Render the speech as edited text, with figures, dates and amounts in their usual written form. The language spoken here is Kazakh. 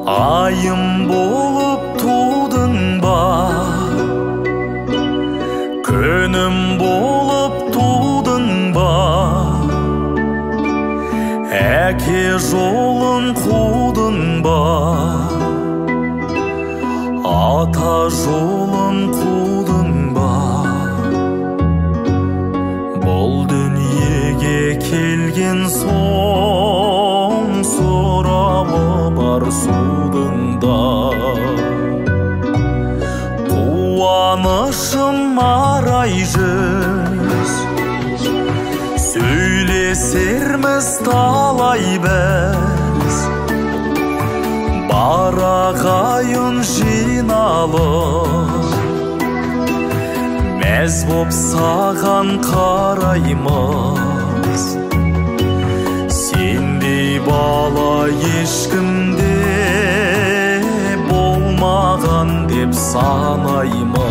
айым болып тудың ба, күнім болып тудың ба, әке жолын қудың ба, ата жолын қудың ба. Бұл дүниеге келген соң сұрауы бар судың да. Қуанышым арай жүз, сөйлесерміз талай біз, бар ағайын жиналып, мәз боп саған қараймыз. Сендей бала ешкімде болмаған деп санаймыз.